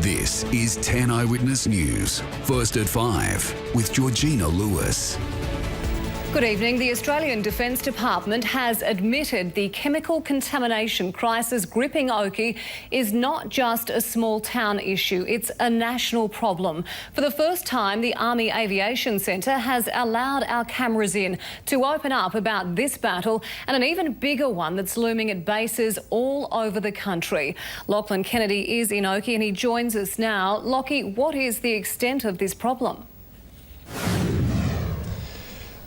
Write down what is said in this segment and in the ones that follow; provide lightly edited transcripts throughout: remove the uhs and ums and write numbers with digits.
This is 10 Eyewitness News, first at 5 with Georgina Lewis. Good evening. The Australian Defence Department has admitted the chemical contamination crisis gripping Oakey is not just a small town issue, it's a national problem. For the first time, the Army Aviation Centre has allowed our cameras in to open up about this battle and an even bigger one that's looming at bases all over the country. Lachlan Kennedy is in Oakey and he joins us now. Lockie, what is the extent of this problem?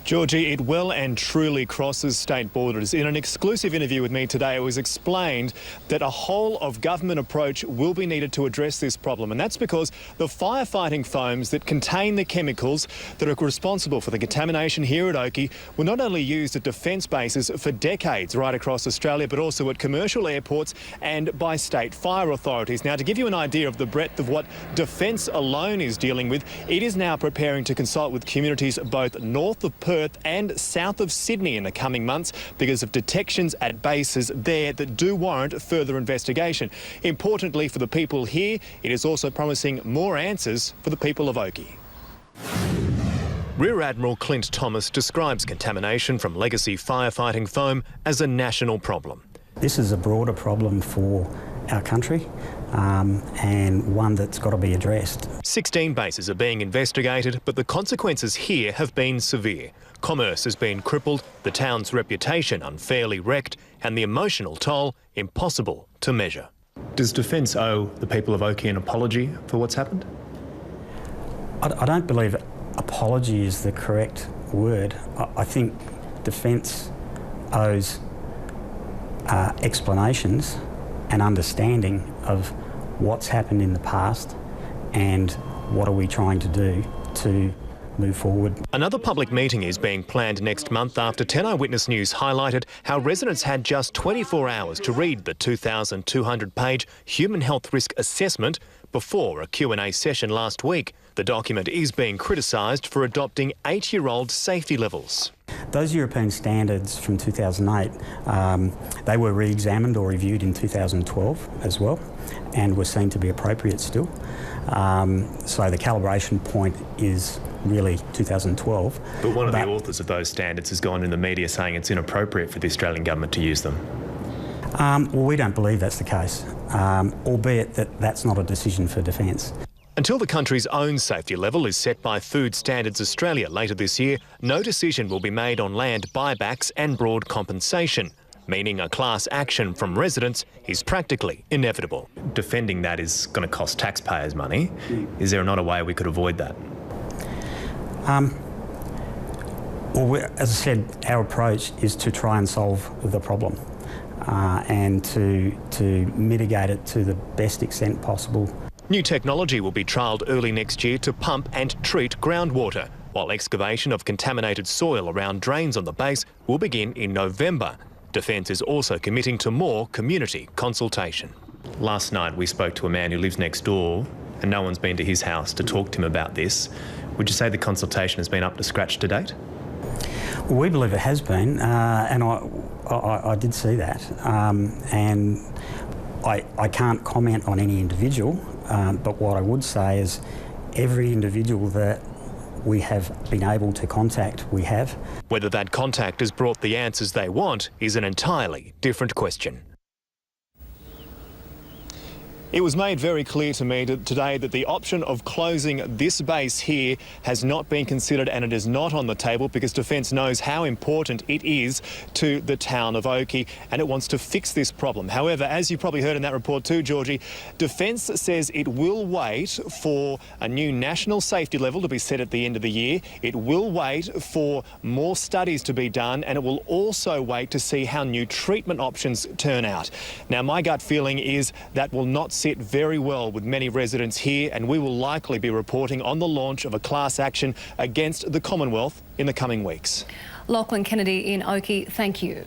Georgie, it well and truly crosses state borders. In an exclusive interview with me today, it was explained that a whole of government approach will be needed to address this problem, and that's because the firefighting foams that contain the chemicals that are responsible for the contamination here at Oakey were not only used at defence bases for decades right across Australia, but also at commercial airports and by state fire authorities. Now, to give you an idea of the breadth of what defence alone is dealing with, it is now preparing to consult with communities both north of Perth and south of Sydney in the coming months because of detections at bases there that do warrant further investigation. Importantly for the people here, it is also promising more answers for the people of Oakey. Rear Admiral Clint Thomas describes contamination from legacy firefighting foam as a national problem. This is a broader problem for our country and one that's got to be addressed. 16 bases are being investigated, but the consequences here have been severe. Commerce has been crippled, the town's reputation unfairly wrecked, and the emotional toll impossible to measure. Does Defence owe the people of Oakey an apology for what's happened? I don't believe apology is the correct word. I think Defence owes explanations and understanding of what's happened in the past and what are we trying to do to move forward. Another public meeting is being planned next month after 10 Eyewitness News highlighted how residents had just 24 hours to read the 2,200-page human health risk assessment before a Q&A session last week. The document is being criticised for adopting 8-year-old safety levels. Those European standards from 2008, they were re-examined or reviewed in 2012 as well and were seen to be appropriate still. So the calibration point is really 2012. But one of the authors of those standards has gone in the media saying it's inappropriate for the Australian government to use them. Well, we don't believe that's the case, albeit that that's not a decision for Defence. Until the country's own safety level is set by Food Standards Australia later this year, no decision will be made on land buybacks and broad compensation, meaning a class action from residents is practically inevitable. Defending that is going to cost taxpayers money. Is there not a way we could avoid that? Well, as I said, our approach is to try and solve the problem and to mitigate it to the best extent possible. New technology will be trialled early next year to pump and treat groundwater, while excavation of contaminated soil around drains on the base will begin in November. Defence is also committing to more community consultation. Last night we spoke to a man who lives next door and no one's been to his house to talk to him about this. Would you say the consultation has been up to scratch to date? Well, we believe it has been, and I did see that. And I can't comment on any individual, but what I would say is every individual that we have been able to contact, we have. Whether that contact has brought the answers they want is an entirely different question. It was made very clear to me today that the option of closing this base here has not been considered and it is not on the table because Defence knows how important it is to the town of Oakey and it wants to fix this problem. However, as you probably heard in that report too, Georgie, Defence says it will wait for a new national safety level to be set at the end of the year. It will wait for more studies to be done and it will also wait to see how new treatment options turn out. Now, my gut feeling is that will not sit very well with many residents here and we will likely be reporting on the launch of a class action against the Commonwealth in the coming weeks. Lachlan Kennedy in Oakey, thank you.